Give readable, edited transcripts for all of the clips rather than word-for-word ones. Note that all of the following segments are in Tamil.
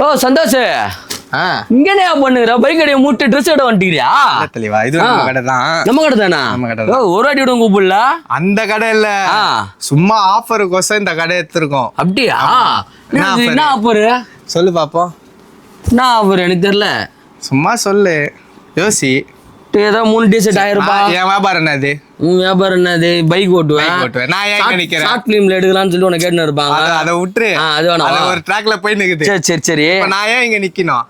ஓ சந்தோஷ், இங்கனே பண்ணுற பைக் கடையை மூட்டு ட்ரெஸ் எடுக்க வந்துட்டியா? தெளிவா இது நம்ம கடை தான். நம்ம கடை தானா? நம்ம கடை. ஒரு வாட்டி விட கூப்பிடல. அந்த கடை இல்ல, சும்மா ஆஃபருக்கோசம் இந்த கடை எடுத்துருக்கோம். அப்படியா? என்ன ஆஃபர் சொல்லு பாப்போம். என்ன ஆஃபர் எனக்கு தெரியல. சும்மா சொல்லு, யோசி. ஏதோ 3 டிஷர்ட் 1000 ரூபாய். என் வியாபாரம் என்னது? வியாபாரம் என்னது? பைக் ஓட்டுவேன். நான் ஏன் நிக்கிறேன்? ஷார்ட் ஃபிலிம்ல எடுக்கலாம்னு சொல்லி உனக்கு கேட்டு இருப்பாங்க. அதை விட்டுரு. அது வேணாம். ஒரு ட்ராக்ல போய் நிக்குது. சரி சரி. நான் ஏன் இங்க நிக்கணும்?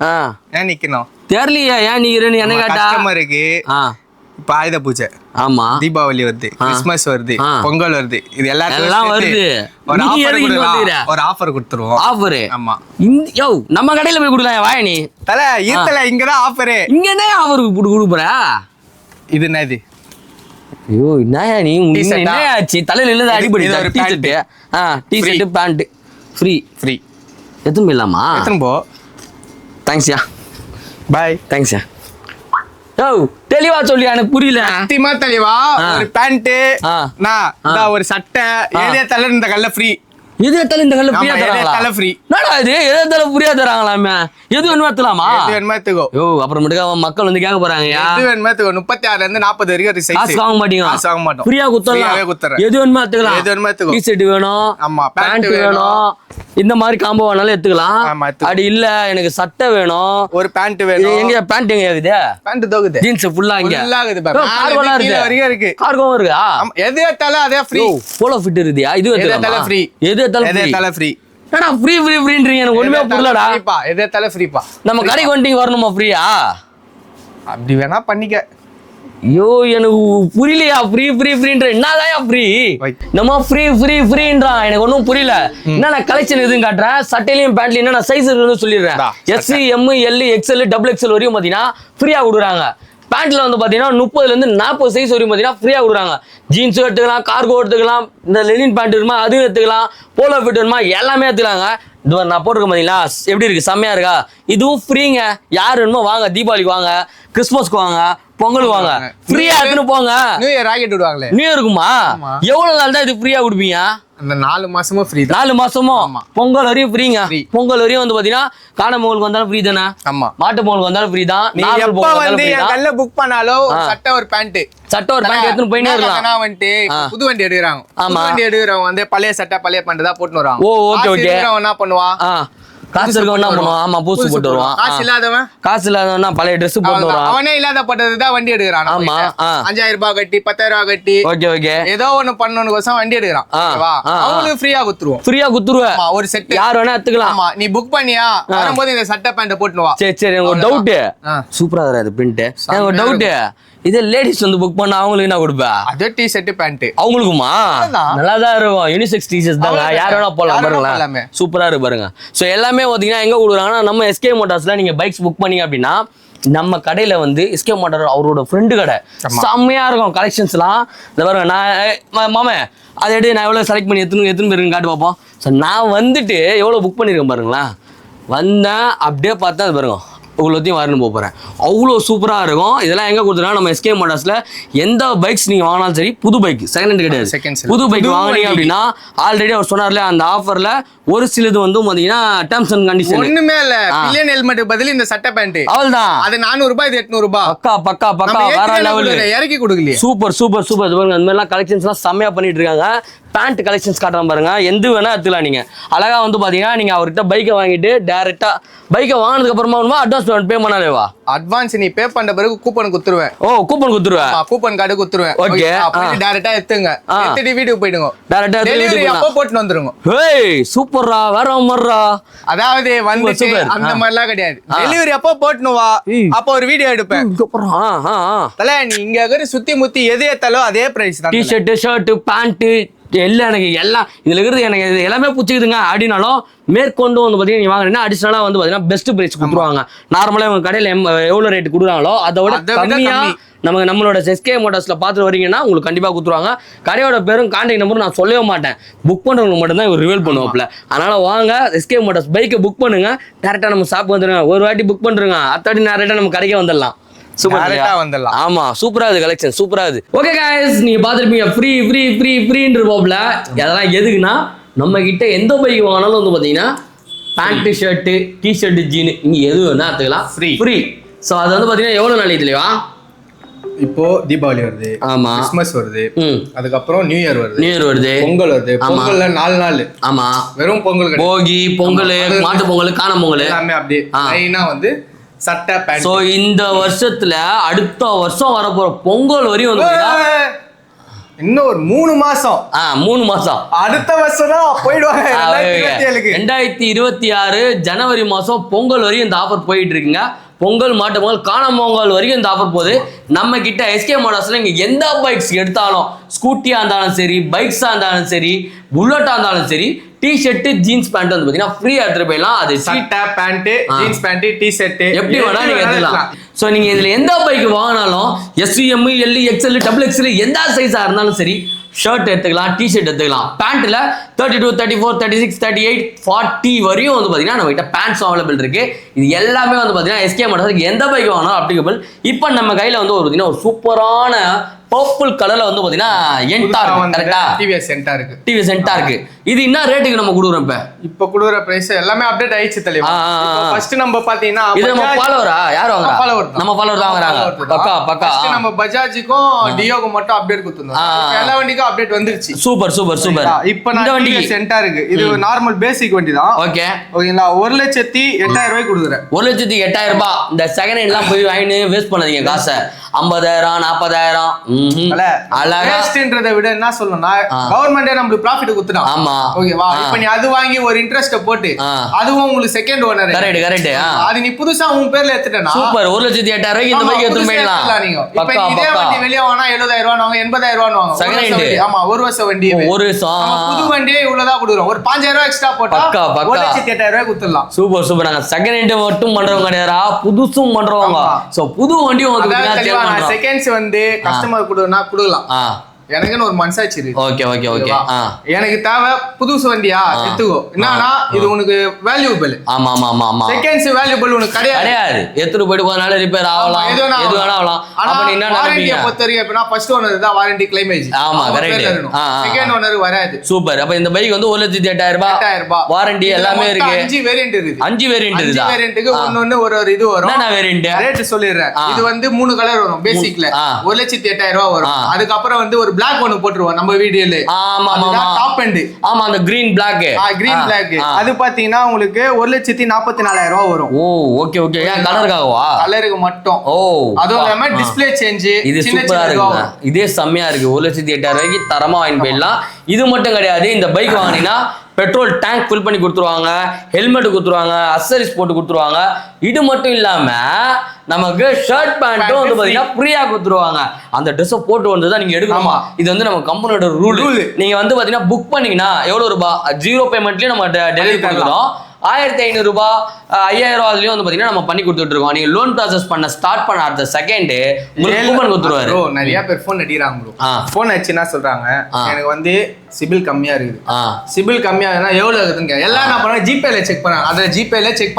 ஏன் நிக்கணும் தெரியலையா? ஏன் நிக்கிறேன்னு என்ன கேட்டா? கஸ்டமருக்கு இப்ப ஆயுத பூஜை, ஆமா, தீபாவளி வருது, கிறிஸ்மஸ் வருது, பொங்கல் வருது, இது எல்லாம் வருது. ஒரு ஆஃபர் கொடுத்துருவோம். ஆஃபர்? ஆமா. யோ நம்ம கடையில போய் கொடுக்கலாம். வாய நீ தல ஈத்தல இங்கதான் ஆஃபர். இங்க என்ன ஆஃபர் கொடுக்குற? இது என்னது? ஐயோ என்னயா நீ, என்ன ஆச்சு? தலையில இல்ல அடிபடி. T-shirt pant free. எத்தனை போயிடலாமா? எத்தனை போ. தேங்க்ஸ்யா, பாய். தேங்க்ஸ்யா. யோ தெளிவா சொல்லி, எனக்கு புரியல. சத்தியமா தெளிவா. ஒரு பேண்ட், ஒரு சட்டை, ஏதேத்தால இந்த கல்ல ஃப்ரீ. எதுத்தாலும் இந்த கல்ல ஃப்ரீயா தராங்களா? ஃப்ரீ. என்னடா இது? எதுத்தாலும் ஃப்ரீயா தராங்களாமே? எது வேணுமா எடுத்துலாமா? எது வேணுமா எடுத்துக்கோ. யோ அப்புறமேட்டுக்கா மக்கள் வந்து கேட்க போறாங்க. எது வேணுமா எடுத்துக்கோ. 36 ல இருந்து 40 வரைக்கும் சைஸ். காசு வாங்க மாட்டீங்க? காசு வாங்க மாட்டோம். ஃப்ரீயா குத்துறேன். எது வேணுமா எடுத்துக்கலாம். எது வேணுமா எடுத்துக்கோ. டி-ஷர்ட் வேணும், ஆமா, பேண்ட் வேணும், இந்த மாதிரி காம்போ வேணாலும் எடுத்துக்கலாம். அப்படி இல்ல எனக்கு சட்டை வேணும், ஒரு பேண்ட் வேணும். எங்க பேண்ட் எங்க இருக்குது? பேண்ட் தோகுது. ஜீன்ஸ் ஃபுல்லா இங்க ஃபுல்லா இருக்குது. கார்கோலாம் இருக்கு. வரைக்கும் இருக்கு. கார்கோவும் இருக்கா? எது எடுத்தாலும் அதே ஃப்ரீ. Polo fit இருக்குயா? இது எடுத்தாலும் ஃப்ரீ. எது எடுத்தாலும் ஃப்ரீ. என்னடா ஃப்ரீ ஃப்ரீன்றீங்க? எனக்கு ஒண்ணுமே புரியலடா. ஃப்ரீப்பா, எது எடுத்தாலும் ஃப்ரீப்பா. நம்ம கடைக்கு வந்துட்டீங்க, வரணுமா ஃப்ரீயா? அப்படி வேணா பண்ணிக்க. ஐயோ எனக்கு புரியலையா? ஃப்ரீன்ற என்னதான் ஃப்ரீ? நம்ம ஃப்ரீன்றான். எனக்கு ஒன்றும் புரியல. என்ன கலெக்ஷன் எதுவும் காட்டுறேன். சட்டையிலையும் பேண்ட்லையும் என்ன சைஸ் இருக்குன்னு சொல்லிடுறேன். S, M, L, XL, XXL வரையும் பார்த்தீங்கன்னா ஃப்ரீயா கொடுக்குறாங்க. பேண்ட்ல வந்து பாத்தீங்கன்னா 30 ல இருந்து 40 சைஸ் வரையும் பாத்தீங்கன்னா ஃப்ரீயா கொடுக்குறாங்க. ஜீன்ஸ் எடுத்துக்கலாம், கார்கோ எடுத்துக்கலாம், இந்த லெனின் பேண்ட் இருக்குமா அதுவும் எடுத்துக்கலாம், போலோ ஃபிட் வேணுமா எல்லாமே எடுத்துக்கலாங்க. இது நான் போட்டிருக்கேன் பாத்தீங்களா, எப்படி இருக்கு? செம்மையா இருக்கா? இதுவும் ஃப்ரீங்க. யார் வேணுமோ வாங்க, தீபாவளிக்கு வாங்க, கிறிஸ்மஸ்க்கு வாங்க, பொங்கலுக்கு வாங்க, ஃப்ரீயா எடுத்துன்னு போங்க. நியூ இயர் ராக்கெட் விடுவாங்களே, நியூ இயருக்குமா? எவ்வளவு நாள் தான் இது ஃப்ரீயா கொடுப்பீங்க? அந்த 4 மாசமும் ஃப்ரீ. 4 மாசமும் பொங்கல் வரையும் ஃப்ரீங்க. பொங்கல் வரையும் வந்து பாத்தீங்கன்னா காண பொங்கலுக்கு வந்தாலும் ஃப்ரீ தானே? ஆமா. மாட்டு பொங்கலுக்கு வந்தாலும் ஃப்ரீ தான். நீ எப்ப வந்து கல்ல புக் பண்ணாலும் சட்டை ஒரு பேண்ட் எடுத்துன்னு போயினே இருக்கலாம். நான் வந்துட்டு புது வண்டி எடுக்கறாங்க. புது வண்டி எடுக்கறவங்க வந்து பழைய சட்டை பழைய பேண்ட் தான் போட்டுன்னு வராங்க. ஓ ஓகே ஓகே. என்ன பண்ணுவா? காசு இருக்கவன் என்ன பண்ணுவான்? ஆமா, பூசு போட்டு வருவான். காசு இல்லாதவன் பழைய ட்ரெஸ் போட்டு வருவான். அவனே இல்லாத பட்டதுதான் வண்டி எடுக்கிறான். ஆமா, 5000 ரூபாய் கட்டி 10000 ரூபாய் கட்டி ஓகே ஓகே ஏதோ ஒண்ணு பண்ணனும் வண்டி எடுக்கிறான். அவங்களுக்கு ஃப்ரீயா குத்துருவோம். ஃப்ரீயா குத்துருவேன். ஒரு செட் யார் வேணா எடுத்துக்கலாம். ஆமா, நீ புக் பண்ணியா வரும்போது இந்த சட்டை பேண்ட் போட்டுன்னு வா. சரி சரி. எனக்கு ஒரு டவுட். சூப்பரா இருக்கு அது பிரிண்ட். எனக்கு ஒரு டவுட். இது லேடிஸ் வந்து புக் பண்ணா அவங்களுக்கு என்ன கொடுப்பா? அதே டி-ஷர்ட் பேண்ட் அவங்களுக்குமா? நல்லாதான் இருக்கும். யூனிசெக்ஸ் டி-ஷர்ட்ஸ் தாங்க, யார் வேணா போடலாம். பாருங்க சூப்பரா இருக்கு பாருங்க. ஸோ எல்லாமே பார்த்தீங்கன்னா எங்க கொடுக்குறாங்கன்னா நம்ம எஸ்கே மோட்டார்ஸ்ல நீங்க பைக்ஸ் புக் பண்ணீங்க அப்படின்னா நம்ம கடையில வந்து எஸ்கே மோட்டார் அவரோட ஃப்ரெண்டு கடை செம்மையா இருக்கும். கலெக்ஷன்ஸ்லாம் இந்த பாருங்க. நான் மாமே அதை எடுத்து நான் எவ்வளோ செலக்ட் பண்ணி எத்தனை பேருக்குன்னு காட்டு பார்ப்போம். ஸோ நான் வந்துட்டு எவ்வளோ புக் பண்ணியிருக்கேன் பாருங்களேன். வந்தேன் அப்படியே பார்த்தா அது பாருங்க இவ்வளோத்தையும் வரணும் போகிறேன். அவ்வளோ சூப்பராக இருக்கும். இதெல்லாம் எங்கே கொடுத்துருக்காங்க நம்ம எஸ்கே மோட்டார்ஸில். எந்த பைக்ஸ் நீங்கள் வாங்கினாலும் சரி, புது பைக் செகண்ட் ஹேண்ட் கிடையாது. புது பைக் வாங்கினீங்க அப்படின்னா ஆல்ரெடி அவர் சொன்னார்ல அந்த ஆஃபரில் ஒரு சிலது வந்து பார்த்தீங்கன்னா டேர்ம்ஸ் அண்ட் கண்டிஷன் ஒன்றுமே இல்லை. பில்லியன் ஹெல்மெட்டுக்கு பதில் இந்த சட்டை பேண்ட் அவ்வளோதான். அது 400 ரூபாய், இது 800 ரூபாய். பக்கா வேற லெவலில் இறக்கி கொடுக்கலையே. சூப்பர். பாருங்க அந்த மாதிரிலாம் கலெக்ஷன்ஸ்லாம் செம்மையாக பண்ணிட்டு இருக்காங்க. பேண்ட் கலெக்ஷன்ஸ் காட்டுறோம் பாருங்க. எந்த வேணா எடுத்துக்கலாம். நீங்க அழகா வந்து பாத்தீங்கன்னா நீங்க அவர்கிட்ட பைக்கை வாங்கிட்டு டைரக்டா பைக்கை வாங்கினதுக்கு அப்புறமா வேணுமா அட்வான்ஸ் பேமெண்ட் பே பண்ணாலேவா? அட்வான்ஸ் நீ பே பண்ண பிறகு கூப்பன் குத்துருவேன். ஓ கூப்பன் குத்துருவேன். கூப்பன் கார்டு குத்துருவேன். ஓகே. டைரக்டா எடுத்துங்க. எடுத்துட்டு வீட்டுக்கு போயிடுங்க. டைரக்டா டெலிவரி அப்போ போட்டு வந்துருங்க. ஏய் சூப்பர்ரா, வேற மர்ரா. அதாவது வந்து அந்த மாதிரிலாம் கிடையாது. டெலிவரி அப்போ போட்டுனு வா. அப்போ ஒரு வீடியோ எடுப்பேன். தல நீ இங்க சுத்தி முத்தி எது ஏத்தாலோ அதே பிரைஸ் தான். டி-ஷர்ட், ஷர்ட், பேண்ட் எல்லாம் எனக்கு எல்லாம் இதுல இருக்கிறது எனக்கு இது எல்லாமே பிடிச்சிக்குதுங்க. அப்படின்னாலும் மேற்கொண்டு வந்து பார்த்தீங்கன்னா நீ வாங்கினா அடிஷனலாக வந்து பார்த்தீங்கன்னா பெஸ்ட் பிரைஸ் கொடுத்துருவாங்க. நார்மலாக உங்க கடையில் எவ்வளோ ரேட் கொடுக்குறாங்களோ அதை விட கம்மியாக நம்மளோட எஸ்கே மோட்டார்ஸ்ல பார்த்துட்டு வரீங்கன்னா உங்களுக்கு கண்டிப்பாக கொடுத்துருவாங்க. கடையோட பேரும் கான்டாக்ட் நம்பரும் நான் சொல்லவே மாட்டேன். புக் பண்ணுறவங்களுக்கு மட்டும்தான் இவர் ரிவீல் பண்ணுவாப்ல. அதனால வாங்க எஸ்கே மோட்டார்ஸ் பைக்கை புக் பண்ணுங்க. டேரெக்டாக நம்ம ஷாப் வந்துடுங்க. ஒரு வாட்டி புக் பண்ணுறோங்க, அடுத்த டேரெக்டாக நம்ம கடைக்கே வந்துடலாம். ஆமா சூப்பரா இருக்கு கலெக்ஷன், சூப்பரா இருக்கு. ஓகே गाइस, நீங்க பாத்துருப்பீங்க ஃப்ரீன்ற போப்ல. அதெல்லாம் எதுக்குன்னா நம்ம கிட்ட எந்த பைக் வாங்கினாலும் வந்து பாத்தீங்கன்னா பேண்ட் ஷர்ட் டிஷர்ட் ஜீன் நீங்க எது வேணா எடுத்துக்கலாம் ஃப்ரீ சோ அது வந்து பாத்தீங்கன்னா எவ்வளவு நாளைக்கு தெரியுமா இப்போ தீபாவளி வருது ஆமா கிறிஸ்மஸ் வருது அதுக்கப்புறம் நியூ இயர் வருது பொங்கல் வருது பொங்கல்ல 4 நாள் ஆமா வெறும் பொங்கல் போகி பொங்கல் மாட்டு பொங்கல் காணும் பொங்கல் எல்லாமே அப்படியே லைனா வந்து சட்டை பேண்ட் சோ இந்த வருஷத்துல அடுத்த வருஷம் வரப்போற பொங்கல் வரையும் வந்து இன்னும் ஒரு 3 மாசம் 3 மாசம் அடுத்த வருஷம் தான் போயிடுவாங்க 2026 ஜனவரி மாசம் பொங்கல் வரையும் இந்த ஆஃபர் போயிட்டு இருக்குங்க பொங்கல் மாட்டு பொங்கல் காணும் பொங்கல் வரைக்கும் இந்த ஆஃபர் போகுது நம்ம கிட்ட எஸ்கே மோட்டார்ஸ்ல நீங்க எந்த பைக்ஸ் எடுத்தாலும் ஸ்கூட்டியா இருந்தாலும் சரி பைக்ஸா இருந்தாலும் சரி புல்லட்டா இருந்தாலும் சரி டிஷர்ட் ஜீன்ஸ் பேண்ட் வந்து பாத்தீங்கன்னா ஃப்ரீயா எடுத்துட்டு போயிடலாம் அது சட்டை பேண்ட் ஜீன்ஸ் பேண்ட் டி-ஷர்ட் எப்படி வேணா நீங்க எடுத்துக்கலாம் சோ நீங்க இதுல எந்த பைக் வாங்கினாலும் SVM L XL XXL எந்த சைஸா இருந்தாலும் சரி ஷர்ட் எடுத்துக்கலாம் டிஷர்ட் எடுத்துக்கலாம் பேண்ட்ல 32 34 36 38 40 வரையும் வந்து பாத்தீங்கன்னா நம்ம கிட்ட பேண்ட்ஸ் அவைலபிள் இருக்கு இது எல்லாமே வந்து பாத்தீங்கன்னா எஸ்கே மோட்டார்ஸ் எந்த பைக் வாங்கினாலும் அப்ளிகபிள் இப்போ நம்ம கையில வந்து ஒரு பாத்தீங்கன்னா ஒரு சூப்பரான பர்பிள் கலர்ல வந்து பாத்தீங்கன்னா என்டார் கரெக்ட்டா டிவிஎஸ் என்டார் இருக்கு டிவிஎஸ் என்டார் இருக்கு இது என்ன ரேட்டுக்கு நம்ம குடுக்குறோம் இப்போ குடுக்குற பிரைஸ் எல்லாமே அப்டேட் ஆயிடுச்சு தலைவா இப்போ ஃபர்ஸ்ட் நம்ம பாத்தீங்கன்னா இது நம்ம ஃபாலோவரா யார் வாங்குறா நம்ம ஃபாலோவர் தான் வாங்குறாங்க பக்கா ஃபர்ஸ்ட் நம்ம பஜாஜுக்கும் டியோக்கும் மட்டும் அப்டேட் கொடுத்தோம் எல்லா வண்டிக்கும் அப்டேட் வந்துருச்சு சூப்பர் இப்போ இந்த வண்டி சென்டர் இருக்கு இது நார்மல் பேசிக் வண்டி தான் ஓகே ஓகேங்களா 1,08,000 ரூபாய் கொடுக்குறேன் 1,08,000 ரூபாய் இந்த செகண்ட் ஹேண்ட்லாம் போய் வாங்கி வேஸ்ட் பண்ணாதீங்க காசை 50,000 40,000 வேஸ்ட்ன்றதை விட என்ன சொல்லணும்னா கவர்மெண்டே நமக்கு ப்ராஃபிட் கொடுத்துட்டான் ஆமா ஓகேவா இப்போ நீ அது வாங்கி ஒரு இன்ட்ரெஸ்ட் போட்டு அதுவும் உங்களுக்கு செகண்ட் ஓனர் கரெக்ட் அது நீ புதுசா உன் பேர்ல எடுத்துட்டேனா சூப்பர் 1,08,000 ரூபாய்க்கு இந்த பைக் எடுத்து போயிடலாம் நீங்க இப்போ இதே வண்டி வெளிய வாங்குனா 70,000 ரூபாய் வாங்க 80,000 ரூபாய் வாங்க செகண்ட் ஹேண்ட் ஆமா ஒரு வருஷம் வண்டி ஒரு வருஷம் புது வண்டியே இவ்வளவுதான் கொடுக்குறோம் ஒரு 5,000 ரூபாய் எக்ஸ்ட்ரா போட்டா 1,08,000 ரூபாய் கொடுத்துடலாம் சூப்பர் நாங்க செகண்ட் ஹேண்ட் மட்டும் பண்றவங்க கிடையாதா புதுசும் பண்றவங்க சோ புது வண்டியும் வந்து செகண்ட்ஸ் வந்து கஸ்டமர் கொடுக்கலாம் எனக்குன்னு ஒரு மனசாட்சி இருக்கு ஓகே எனக்கு தேவை புதுசு வண்டியா எடுத்துக்கோ என்னன்னா இது உனக்கு வேல்யூபிள் ஆமா செகண்ட்ஸ் வேல்யூபிள் உனக்கு கிடையாது எடுத்துட்டு போயிட்டு கொஞ்ச நாள் ரிப்பேர் ஆகலாம் எது வேணா ஆகலாம் அப்ப நீ என்ன வாரண்டியை பொறுத்தவரைக்கும் எப்படின்னா ஃபர்ஸ்ட் ஓனர் தான் வாரண்டி கிளைமேஜ் ஆமா கரெக்ட் செகண்ட் ஓனர் வராது சூப்பர் அப்ப இந்த பைக் வந்து 1,08,000 ரூபாய் வாரண்டி எல்லாமே இருக்கு 5 வேரியன்ட் இருக்கு 5 வேரியன்ட் இருக்கு 5 வேரியன்ட்க்கு ஒவ்வொன்னு ஒரு இது வரும் என்ன வேரியன்ட் ரேட் சொல்லிடுறேன் இது வந்து 3 கலர் வரும் பேசிக்ல 1,08,000 ரூபாய் வரும் அதுக்கு அப்புறம் வந்து ஒரு Black ஒன்னு போட்டுருவோம் நம்ம வீடியோல ஆமா டாப் எண்ட் அந்த green black அது பாத்தீங்கன்னா உங்களுக்கு 1,44,000 ரூபாய் வரும் ஓ ஓகே ஏன் கலருக்காகவா கலருக்கு மட்டும் அதுவும் இல்லாம டிஸ்ப்ளே சேஞ்ச் இது சூப்பரா இருக்கு இதே செம்மையா இருக்கு 1,08,000 ரூபாய்க்கு தரமா வாங்கி போயிடலாம் இது மட்டும் கிடையாது இந்த பைக் வாங்கினீங்கன்னா பெட்ரோல் டேங்க் ஃபில் பண்ணி கொடுத்துருவாங்க ஹெல்மெட் கொடுத்துருவாங்க அக்சரிஸ் போட்டு கொடுத்துருவாங்க இது மட்டும் இல்லாம நமக்கு ஷர்ட் பேண்ட்டும் வந்து பாத்தீங்கன்னா ஃப்ரீயா கொடுத்துருவாங்க அந்த ட்ரெஸ்ஸை போட்டு வந்து தான் நீங்க எடுக்கணுமா இது வந்து நம்ம கம்பெனியோட ரூல் நீங்க வந்து பாத்தீங்கன்னா புக் பண்ணீங்கன்னா எவ்வளவு ரூபாய் 0 பேமெண்ட்லயே நம்ம டெலிவரி கொடுக்குறோம் 1,500 ரூபாய் 5,000 ரூபாய்லயும் வந்து பாத்தீங்கன்னா நம்ம பண்ணி கொடுத்துட்டு இருக்கோம் நீங்க லோன் ப்ராசஸ் பண்ண ஸ்டார்ட் பண்ண அடுத்த செகண்ட் உங்களுக்கு கூப்பன் கொடுத்துருவாரு ப்ரோ நிறைய பேர் ஃபோன் அடிறாங்க ப்ரோ ஃபோன் அடிச்சு என்ன சொல்றாங்க எனக்கு வந்து சிபில் கம்மியா இருக்குது சிபில் கம்மியா இருந்தா எவ்வளவு இருக்குதுங்க எல்லாம் என்ன பண்ணா ஜிபேல செக் பண்ணாங்க அத ஜிபேல செக்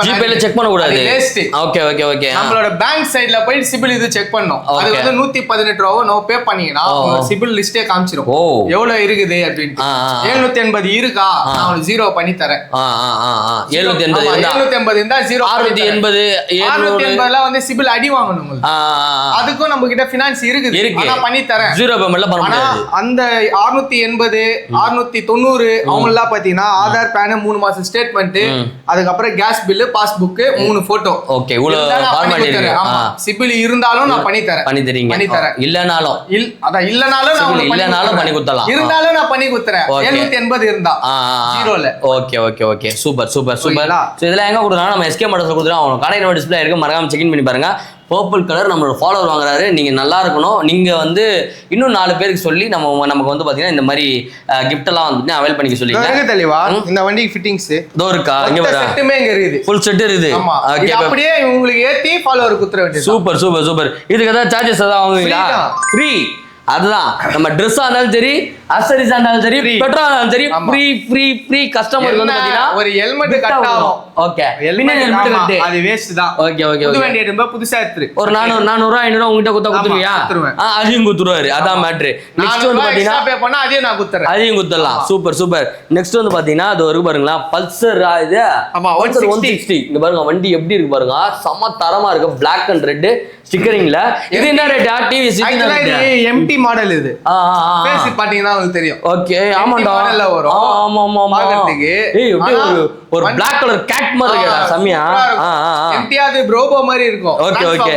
பண்ண கூடாது வேஸ்ட் ஓகே நம்மளோட பேங்க் சைடுல போய் சிபில் இது செக் பண்ணோம் அது வந்து 118 ரூபாய் நோ பே பண்ணீங்கன்னா சிபில் லிஸ்டே காமிச்சிரும் எவ்வளவு இருக்குது அப்படினு 780 இருக்கா நான் 0 பண்ணி தரேன் 780 இருந்தா 0 680 வந்து சிபில் அடி வாங்கணும் உங்களுக்கு அதுக்கும் நம்ம கிட்ட ஃபைனான்ஸ் இருக்குது ஆனா பண்ணி தரேன் 0 பேமெண்ட்ல பண்ண முடியாது அந்த 680 690 அவங்க எல்லாம் பாத்தீங்கன்னா ஆதார் பேன் 3 மாசம் ஸ்டேட்மெண்ட் அதுக்கப்புறம் gas bill passbook 3 photo okay இவ்வளவு ஃபார்மாலிட்டி இருக்கு ஆமா சிபில் இருந்தாலும் நான் பண்ணி தரேன் இல்லனாலும் இல்லனாலும் நான் பண்ணி கொடுத்தலாம் இருந்தாலும் நான் பண்ணி கொடுத்தறேன் 780 இருந்தா 0ல ஓகே சூப்பர் சோ இதெல்லாம் எங்க கொடுத்தா நம்ம எஸ்கே மோட்டார்ஸ்ல கொடுத்தா அவங்க கடையில டிஸ்ப்ளே இருக்கு மறக்காம செக் இன் பண்ணி பாருங்க பர்பிள் கலர் நம்மளோட ஃபாலோவர் வாங்குறாரு நீங்க நல்லா இருக்கணும் நீங்க வந்து இன்னும் 4 பேருக்கு சொல்லி நமக்கு வந்து பாத்தீங்கன்னா இந்த மாதிரி கிஃப்ட் எல்லாம் வந்து அவைல் பண்ணிக்க சொல்லிங்க தெளிவா இந்த வண்டிக்கு ஃபிட்டிங்ஸ் இதோ இருக்கா இங்க வர செட்டுமே இங்க இருக்குது ஃபுல் செட் இருக்குது இது அப்படியே உங்களுக்கு ஏத்தி ஃபாலோவர் குத்துற வேண்டியது சூப்பர் இதுக்கு ஏதாவது சார்ஜஸ் ஏதாவது வாங்குவீங்களா ஃப்ரீ அதுதான் நம்ம ட்ரெஸ்ஸா இருந்தாலும் சரி அக்சசரிஸ் இருந்தாலும் சரி பெட்ரோல் இருந்தாலும் சரி ஃப்ரீ கஸ்டமருக்கு வந்து பாத்தீங்கன்னா ஒரு ஹெல்மெட் கட் ஆகும். ஓகே ஹெல்மெட் கட் அது வேஸ்ட் தான். ஓகே புது வண்டி எடுக்கும்போது புதுசா எடுத்து ஒரு 400 500 உங்ககிட்ட குத்துருவியா? அதையும் குத்துருவாரு. அதான் மேட்ரு. நெக்ஸ்ட் வந்து பாத்தீங்கன்னா பே பண்ணா அதையும் நான் குத்துறேன். அதையும் குத்தலாம். சூப்பர். நெக்ஸ்ட் வந்து பாத்தீங்கன்னா அது ஒரு பாருங்களா பல்சர் இது. ஆமா 160. இங்க பாருங்க வண்டி எப்படி இருக்கு பாருங்க. செம தரமா இருக்கு. Black and red ஸ்டிக்கரிங்ல. இது என்ன ரேட்? டிவிஎஸ் எம்டி மாடல் இது. பேசி பாத்தீங்கன்னா உங்களுக்கு தெரியும். ஓகே ஆமாடா. மாடல்ல வரும். ஆமா பாக்கிறதுக்கு ஒரு Black color cat மாதிரி இருக்குடா செமையா. எம்டி அது ப்ரோபோ மாதிரி இருக்கும். ஓகே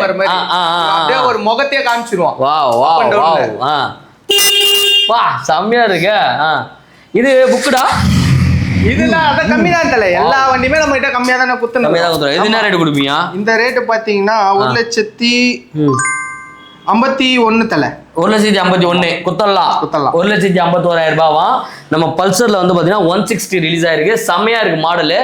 அப்படியே ஒரு முகத்தையே காமிச்சிருவோம். வாவ் வா செமையா இருக்கு. இது புக்குடா. இதெல்லாம் அத கம்மி தான் தல. எல்லா வண்டியுமே நம்ம கிட்ட கம்மியா தான குத்துறோம். கம்மியா தான் குத்துறோம். இது என்ன ரேட் கொடுப்பீங்க? இந்த ரேட் பாத்தீங்கன்னா 1,51,000 தல. 1,51,000 குத்தலாம். 1,51,000 ரூபாவா. நம்ம பல்சர்ல வந்து பாத்தீங்கன்னா 160 ரிலீஸ் ஆயிருக்கு. செமையா இருக்கு மாடலு.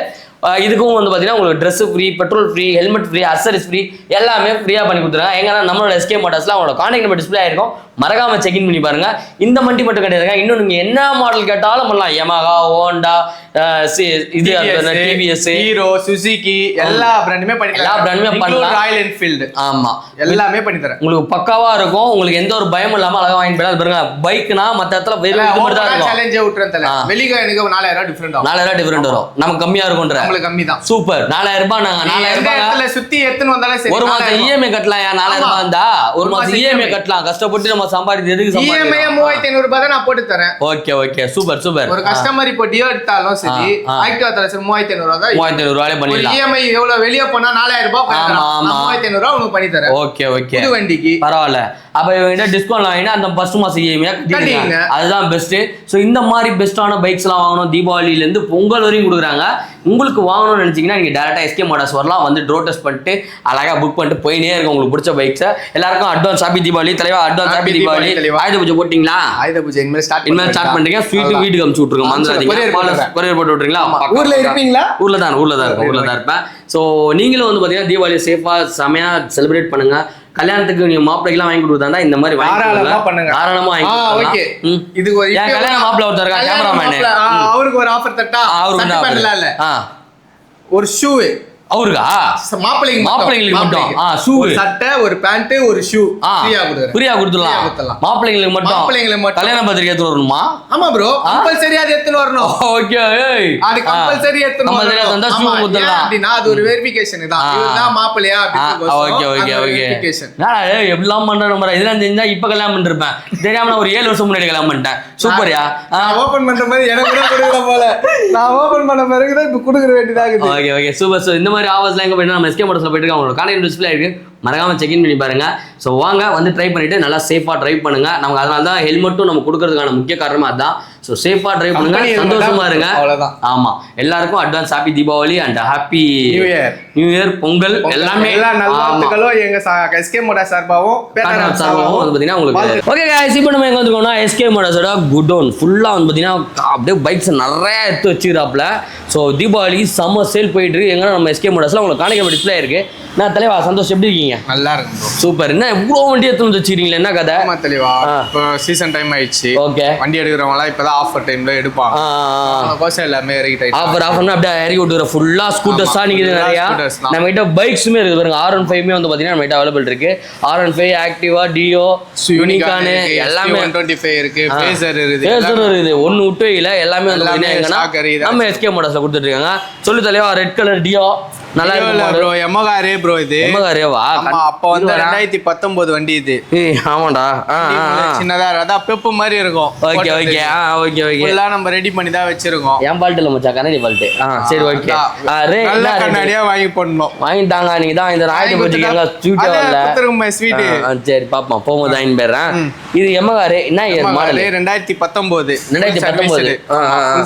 இதுக்கும் வந்து பாத்தீங்கன்னா உங்களுக்கு dress free, petrol free, helmet free, accessories free எல்லாமே ஃப்ரீயா பண்ணி கொடுத்துருக்காங்க. எங்கன்னா நம்மளோட எஸ்கே மோட்டார்ஸ்ல அவங்களோட கான்டாக்ட் நம்பர் டிஸ்ப்ளே ஆயிருக்கும். மறக்காம செக் இன் பண்ணி பாருங்க. இந்த வண்டி மட்டும் கிடையாதுங்க. இன்னும் நீங்க என்ன மாடல் கேட்டாலும் பண்ணலாம். யமஹா, ஹோண்டா, இது டிவிஎஸ், ஹீரோ, சுசுகி எல்லா பிராண்டுமே பண்ணிக்கலாம். எல்லா பிராண்டுமே பண்ணலாம். ராயல் என்ஃபீல்ட் ஆமா எல்லாமே பண்ணி தரேன். உங்களுக்கு பக்காவா இருக்கும். உங்களுக்கு எந்த ஒரு பயமும் இல்லாம அழகா வாங்கி போயிடலாம். பாருங்க பைக்னா மத்த இடத்துல வெறும் இது மட்டும் தான் இருக்கும். சேலஞ்சே விட்டுறேன் தல. வெளிய எனக்கு 4000 டிஃபரண்ட் வரும். 4000 டிஃபரண்ட் வரும். நமக்கு கம்மியா இருக்கும்ன்ற. உங்களுக்கு கம்மி தான். சூப்பர். 4000 ரூபாய் நாங்க 4000 ரூபாய்ல சுத்தி எடுத்துன்னு வந்தாலே சரி. ஒரு மாசம் இஎம்ஐ கட்டலாம். 4000 ரூபாய் இருந்தா ஒரு மாசம் இஎம்ஐ கட்டலாம். கஷ்டப்பட்டு நம்ம சம்பாதிக்கிறது எதுக்கு இஎம்ஐ 3500 ரூபாய் தான் நான் போட்டு தரேன். Okay super. ஒரு கஸ்டமர் இப்போ டியோ எடுத்தாலும் சரி ஆக்டிவா தர சரி 3500 ரூபாய் தான். 3500 ரூபாயில பண்ணிடலாம். இஎம்ஐ எவ்வளவு வெளிய போனா 4000 ரூபாய் கட்டலாம். 3500 ரூபாய் உங்களுக்கு பண்ணி தரேன். ஓகே புது வண்டிக்கு பரவாயில்ல. அப்ப இவங்க டிஸ்கவுண்ட் வாங்கினா அந்த ஃபர்ஸ்ட் மாசம் இஎம்ஐ கட்டிடுங்க. அதுதான் பெஸ்ட். சோ இந்த மாதிரி பெஸ்டான பைக்ஸ் எல்லாம் வாங்கணும். தீபாவளில இருந்து பொங்கல் வரையும் கொடுக்குறாங்க. உங்களுக்கு வாங்கணும்னு நினைச்சீங்கன்னா நீங்க டைரக்டா எஸ்கே மோட்டார்ஸ் வரலாம். வந்து ரோட் டெஸ்ட் பண்ணிட்டு அழகா புக் பண்ணிட்டு போயினே இருக்கும். உங்களுக்கு பிடிச்ச பைக்ஸ் எல்லாருக்கும் அட்வான்ஸ் ஹாப்பி தீபாவளி. தலைவா அட்வான்ஸ் ஹாப்பி தீபாவளி. ஆயுத பூஜை போட்டீங்களா? ஆயுத பூஜை இனிமேல் ஸ்டார்ட் பண்றீங்க. ஸ்வீட் வீட்டுக்கு அனுப்பிச்சு விட்டுருங்க. மறந்துடாதீங்க. கொரியர் போட்டு விட்டுறீங்களா? ஊர்ல இருப்பீங்களா? ஊர்ல தான் இருப்பேன். சோ நீங்களும் வந்து பாத்தீங்கன்னா தீபாவளி சேஃபா செமையா செலிப்ரேட் பண்ணுங்க. கல்யாணத்துக்கு நீங்க மாப்பிள்ளைக்கு வாங்கி கொடுத்தா இந்த மாதிரி தாராளமா வாங்கி. இது ஒரு கல்யாண மாப்பிள்ளை ஒருத்தர் இருக்கா கேமராமேன். அவருக்கு ஒரு ஆஃபர் தட்டா. அவருக்கு ஒரு ஷூ அவருக்கா மாப்பிள்ளைங்களுக்கு மட்டும் ஷூ சட்டை ஒரு பேண்ட் ஒரு ஷூ ஃப்ரீயா கொடுத்துடலாம். மாப்பிள்ளைங்களுக்கு மட்டும் கல்யாண பத்திரிக்கை எடுத்து வரணுமா? ஆமா ப்ரோ கம்பல்சரி அது எடுத்து வரணும். ஓகே அது கம்பல்சரி எடுத்து வந்தா ஷூ கொடுத்துடலாம். அப்படினா அது ஒரு வெரிஃபிகேஷன் தான். இதுதான் மாப்பிள்ளையா அப்படிங்கிறது. ஓகே நான் எப்படிலாம் பண்ற நம்பர் இதெல்லாம் தெரிஞ்சா இப்ப கல்யாணம் பண்ணிருப்பேன். தெரியாம நான் ஒரு 7 வருஷம் முன்னாடி கல்யாணம் பண்ணிட்டேன். சூப்பர்யா. ஓபன் பண்ற மாதிரி எனக்கு கூட கொடுக்கல போல. நான் ஓபன் பண்ண பிறகு தான் இப்ப கொடுக்க வேண்டியதா இருக்குது. Okay super. இந்த மாதிரி ஆவர்ஸ்லாம் எங்க போயிட்டு நம்ம எஸ்கே மோட்டார்ஸ்ல போயிட்டு அவங்களோட கான்டாக்ட் டிஸ்ப்ளே இருக்கு. மறக்காம செக் இன் பண்ணி பாருங்க. ஸோ வாங்க வந்து ட்ரை பண்ணிட்டு நல்லா சேஃபா ட்ரைவ் பண்ணுங்க. நமக்கு அதனால தான் ஹெல்மெட்டும் நம்ம கொடுக்கறதுக்கான முக்கிய காரணமா அதுதான். ஸோ சேஃபா ட்ரைவ் பண்ணுங்க, சந்தோஷமா இருங்க. ஆமா எல்லாருக்கும் advance happy Deepavali and happy new year Pongal எல்லாமே எங்க எஸ்கே மோட்டார்ஸ் சார்பாகவும் வந்து பாத்தீங்கன்னா உங்களுக்கு. ஓகே गाइस இப்போ நம்ம எங்க வந்துருக்கோம்னா எஸ்கே மோட்டார்ஸோட குடோன் ஃபுல்லா வந்து பாத்தீங்கன்னா அப்படியே பைக்ஸ் நிறைய எடுத்து வச்சிருக்காப்ல. ஸோ தீபாவளி சம்மர் சேல் போயிட்டு இருக்கு. எங்கன்னா நம்ம எஸ்கே மோட்டார்ஸ்ல உங்களுக்கு காணிக்க டிஸ்ப்ளே இருக்கு. நான் தலைவா சந்தோஷ் எப்படி இருக்கீங்க? நல்லா இருக்கும் ப்ரோ. சூப்பர். என்ன இவ்ளோ வண்டி எடுத்து வந்து வச்சிருக்கீங்க? என்ன கதை? ஆமா தலைவா இப்போ சீசன் டைம் ஆயிடுச்சு. ஓகே வண்டி எடுக்கிறவங்க எல்லாம் இப்பதான் ஆஃபர் டைம்ல எடுப்பாங்க. கோச எல்லாமே இறக்கிட்டாங்க. ஆஃபர்னா அப்படியே இறக்கி விட்டுற ஃபுல்லா ஸ்கூட்டர்ஸா நிக்குது நிறைய. நம்ம கிட்ட பைக்ஸுமே இருக்கு பாருங்க. R15 வந்து பாத்தீங்கன்னா நம்ம கிட்ட அவைலபிள் இருக்கு. R15 ஆக்டிவா டியோ யூனிகான் எல்லாமே 125 இருக்கு. பேசர் இருக்குது. ஒன்னு விட்டு இல்ல எல்லாமே வந்து பாத்தீங்கன்னா நம்ம எஸ்கே மோட்டார்ஸ்ல கொடுத்துட்டு இருக்காங்க. சொல்லு தலைவா ரெட் கலர் டியோ நல்லா இருக்கு ப்ரோ. எமகாரே ப்ரோ இது. எமகாரேவா? ஆமா அப்ப வந்து 2019 வண்டி இது. ஆமாடா. சின்னதா அத பெப்பு மாதிரி இருக்கும். ஓகே எல்லாம் நம்ம ரெடி பண்ணி தான் வச்சிருக்கோம். ஏன் பால்ட்ல மச்சான் கண்ணாடி பால்ட். சரி ஓகே. நல்ல கண்ணாடியா வாங்கி போடணும். வாங்கிட்டாங்க. நீங்க தான் இந்த ராஜ பூஜைக்கு ஸ்வீட் வரல. குத்துருங்க ஸ்வீட். சரி பாப்போம் போகும்போது வாங்கி போறேன். இது எமகாரே என்ன இயர் மாடல்? 2019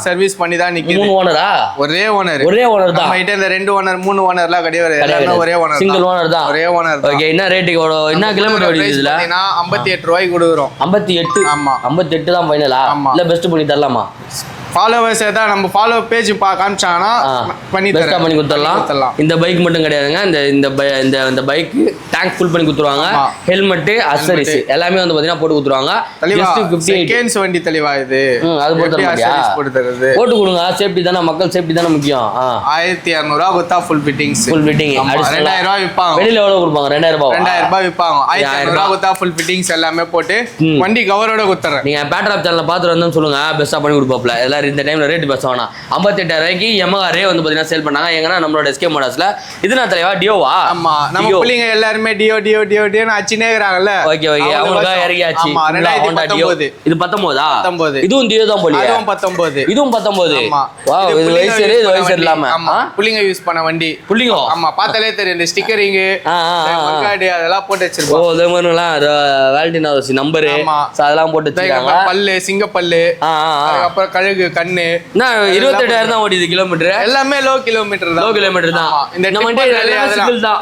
சர்வீஸ் பண்ணி தான் நிக்குது. 3 ஓனரா? ஒரே ஓனர் தான். நம்ம கிட்ட இந்த 2 ஓனர் 3 ஓனர்லாம் கிடையாது. எல்லாமே ஒரே ஓனர். சிங்கிள் ஓனர் தான். ஒரே ஓனர். ஓகே என்ன ரேட்டுக்கு என்ன கிலோமீட்டர் ஓடிது இதுல? 58 ரூபாய்க்கு கொடுக்குறோம். 58. ஆமா 58 தான் ஃபைனலா? இல்ல பெஸ்ட் பண்ணி தரலாமா? ஃபாலோவர்ஸ் ஏதாவது நம்ம ஃபாலோ பேஜ் காமிச்சாங்கன்னா பண்ணி கொடுத்துடலாம். இந்த பைக் மட்டும் கிடையாதுங்க. இந்த பைக் டேங்க் ஃபுல் பண்ணி கொடுத்துருவாங்க. ஹெல்மெட் அக்சசரிஸ் எல்லாமே வந்து பாத்தீங்கன்னா போட்டு கொடுத்துருவாங்க. ஜஸ்ட் 58 வண்டி தெளிவா இது. அது போட்டு கொடுங்க. சேஃப்டி தானே, மக்கள் சேஃப்டி தானே முக்கியம். 1200 ரூபாய் கொடுத்தா ஃபுல் ஃபிட்டிங்ஸ். 2000 ரூபாய் விப்பாங்க. வெளியில எவ்வளவு கொடுப்பாங்க? 2000 ரூபாய் விப்பாங்க. 1500 ரூபாய் கொடுத்தா ஃபுல் ஃபிட்டிங்ஸ் எல்லாமே போட்டு வண்டி கவரோட கொடுத்துறேன். நீங்க பேட்ராப் சேனல்ல பாத்துட்டு வந்தோம்னு சொல்லுங்க, பெஸ்டா பண்ணி கொடுப்பாப்ல. எல்லாரும் இந்த டைம்ல ரேட் பேச வேணாம். 58000 ரூபாய்க்கு Yamaha Ray வந்து பாத்தீங்கன்னா சேல் பண்ணாங்க. எங்கன்னா நம்மளோட SK மோட்டார்ஸ்ல. இது நான் தலைவா டியோவா? ஆமா, நம்ம பிள்ளைங்க எல்லாரும் டியோன்னு அடிச்சினே இருக்காங்கல்ல. ஓகே அவங்களுக்கா இறங்கியாச்சு. 2019. இது 19. இதுவும் டியோ தான் போலியே. அதுவும் 19. இதுவும் 19. வாவ், இது வயசு இல்லாம. ஆமா, புள்ளிங்க யூஸ் பண்ண வண்டி. புள்ளிங்க. ஆமா, பார்த்தாலே தெரியும். இந்த ஸ்டிக்கரிங் மர்காடி அதெல்லாம் போட்டு வச்சிருப்பாங்க. ஓ, இதெல்லாம் வாலண்டினா நம்பர் அதெல்லாம் போட்டு வச்சிருக்காங்க. பல்லு, சிங்க பல்லு, அப்புறம் கழுகு, கண்ணு. 28,000 தான் ஓடிது கிலோமீட்டர். எல்லாமே லோ கிலோமீட்டர் தான். இந்த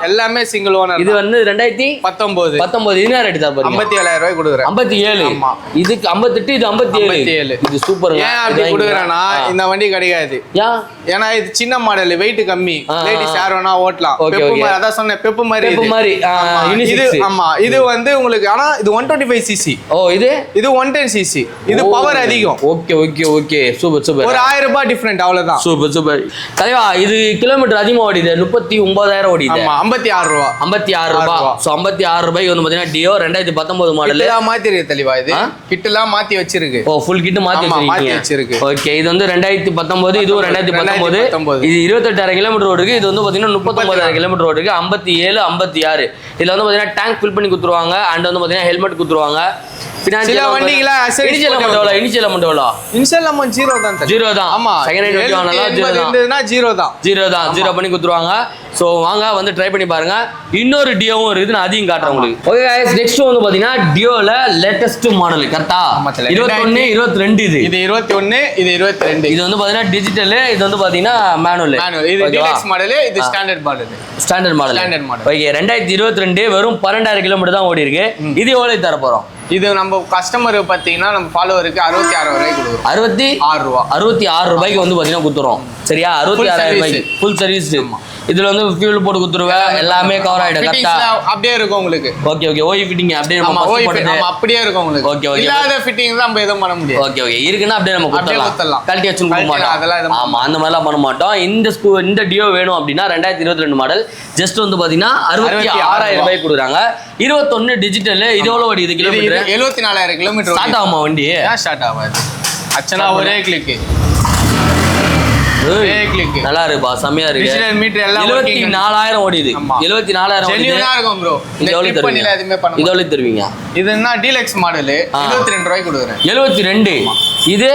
எல்லாமே சிங்கிள் ஓனர். இது வந்து 2019. என்ன ரேட் தான் பாருங்க? 57000 ரூபாய் கொடுக்குறேன். 57. இதுக்கு 58, இது 57. இது சூப்பருங்க. ஏன் அப்படி கொடுக்குறேன்னா இந்த வண்டி கிடைக்காது. ஏன்னா இது சின்ன மாடல், வெயிட் கம்மி, லேடிஸ் யார் வேணா ஓட்டலாம். அதான் சொன்னேன், பெப்பு மாதிரி. இது ஆமா, இது வந்து உங்களுக்கு ஆனா இது 125 cc. ஓ, இது 110 cc. இது பவர் அதிகம். Okay super. ஒரு 1000 ரூபாய் டிஃபரண்ட், அவ்வளவுதான். சூப்பர் தலைவா. இது கிலோமீட்டர் அதிகமா ஓடிது. 39,000 ஓடிது. 56 ரூபாய். 56 ரூபாய். சோ 56 ரூபாய்க்கு வந்து பாத்தீங்கன்னா டியோ 2019 மாடல். மாத்தி இருக்கு தெளிவா. இது கிட்டலாம் மாத்தி வச்சிருக்கு. ஓ, ஃபுல் கிட் மாத்தி வச்சிருக்கு. ஓகே, இது வந்து 2019. இதுவும் 2019. இது 28,000 கிலோமீட்டர் ஓடுது. இது வந்து பாத்தீங்கன்னா 39,000 கிலோமீட்டர் ஓடுது. 57, 56. இதுல வந்து பாத்தீங்கன்னா டேங்க் ஃபில் பண்ணி கொடுத்துருவாங்க. அண்ட் வந்து பாத்தீங்கன்னா ஹெல்மெட் கொடுத்துருவாங்க. சில வண்டிகள இனிஷியல் அமௌண்ட் 0 தான். 0 தான். ஆமா, செகண்ட் ஹேண்ட் வண்டி வாங்குனால 0 தான். இருந்ததுனா 0 தான். 0 பண்ணி கொடுத்துருவாங்க. சோ வாங்க வந்து ட்ரை பண்ணி பாருங்க. இன்னொரு டியோவும் இருக்குது, நான் அதையும் காட்டுறேன் உங்களுக்கு. ஓகே गाइस, நெக்ஸ்ட் வந்து பாத்தீங்கன்னா டியோல லேட்டஸ்ட் மாடல். கரெக்ட்டா? 21, 22. இது 21, இது 22. இது வந்து பாத்தீங்கன்னா டிஜிட்டல், இது வந்து பாத்தீங்கன்னா மேனுவல். இது டீலக்ஸ் மாடல், இது ஸ்டாண்டர்ட் மாடல். ஓகே, 2022 வெறும் 12,000 கிலோமீட்டர் தான் ஓடி இருக்கு. இது எவ்வளவு தர போறோம்? இது நம்ம கஸ்டமருக்கு பாத்தீங்கன்னா நம்ம ஃபாலோவருக்கு 66 ரூபாய்க்கு கொடுக்குறோம். 66 ரூபாய்க்கு வந்து பாத்தீங்கன்னா கொடுத்துறோம். சரியா? 66,000 ரூபாய்க்கு ஃபுல் சர்வீஸ். இதுல வந்து ஃபியூல் போட்டு கொடுத்துருவேன். எல்லாமே கவர் ஆயிடும். கரெக்ட்டா? அப்படியே இருக்கும் உங்களுக்கு. ஓகே ஓய் ஃபிட்டிங் அப்படியே நம்ம அப்படியே இருக்கும் உங்களுக்கு. ஓகே இல்லாத ஃபிட்டிங் தான் நம்ம எதுவும் பண்ண முடியாது. ஓகே இருக்குன்னா அப்படியே நம்ம கொடுத்துடலாம். கழட்டி வச்சு கொடுக்க மாட்டோம். ஆமா, அந்த மாதிரிலாம் பண்ண மாட்டோம். இந்த டியோ வேணும் அப்படின்னா 2022 மாடல் ஜஸ்ட் வந்து பாத்தீங்கன்னா 66,000 ரூபாய்க்கு கொடுக்குறாங்க. 21 டிஜிட்டல். இது எவ்வளவு ஓடி? இது கிலோமீட்டர் 74,000 கிலோமீட்டர். ஸ்டார்ட் ஆகுமா வண்டி? ஸ்டார்ட் ஆகாது. அச்சனா ஒரே கிளிக். நல்லா இருக்குப்பா, செமையா இருக்கு. 74,000 ஓடிது. 74,000 ஜெனியூனா இருக்கும் ப்ரோ. இந்த கிளிக் பண்ணில எதுமே பண்ண. இது எவ்வளவு தருவீங்க? இது என்ன டீலக்ஸ் மாடல், 72 ரூபாய்க்கு கொடுக்குறேன். 72. இது